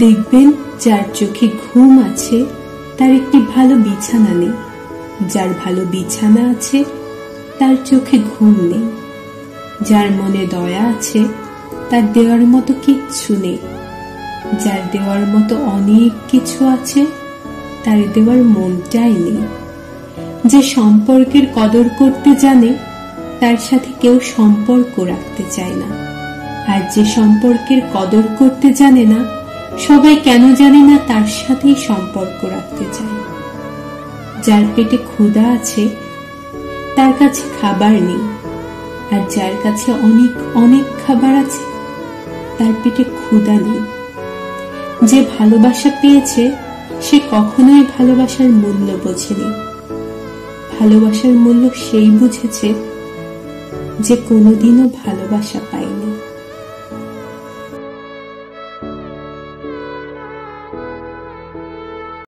দেখবেন যার চোখে ঘুম আছে তার একটি ভালো বিছানা নেই, যার ভালো বিছানা আছে তার চোখে ঘুম নেই। যার মনে দয়া আছে তার দেওয়ার মতো কিচ্ছু নেই, যার দেওয়ার মতো অনেক কিছু আছে তার দেওয়ার মনটাই নেই। যে সম্পর্কের কদর করতে জানে তার সাথে কেউ সম্পর্ক রাখতে চায় না, আর যে সম্পর্কের কদর করতে জানে না সবাই কেন জানে না তার সাথেই সম্পর্ক রাখতে চায়। যার পেটে ক্ষুধা আছে তার কাছে খাবার নেই, আর যার কাছে অনেক অনেক খাবার আছে তার পেটে ক্ষুধা নেই। যে ভালোবাসা পেয়েছে সে কখনোই ভালোবাসার মূল্য বোঝেনি। ভালোবাসার মূল্য সেই বুঝেছে যে কোনোদিনও ভালোবাসা পায়নি।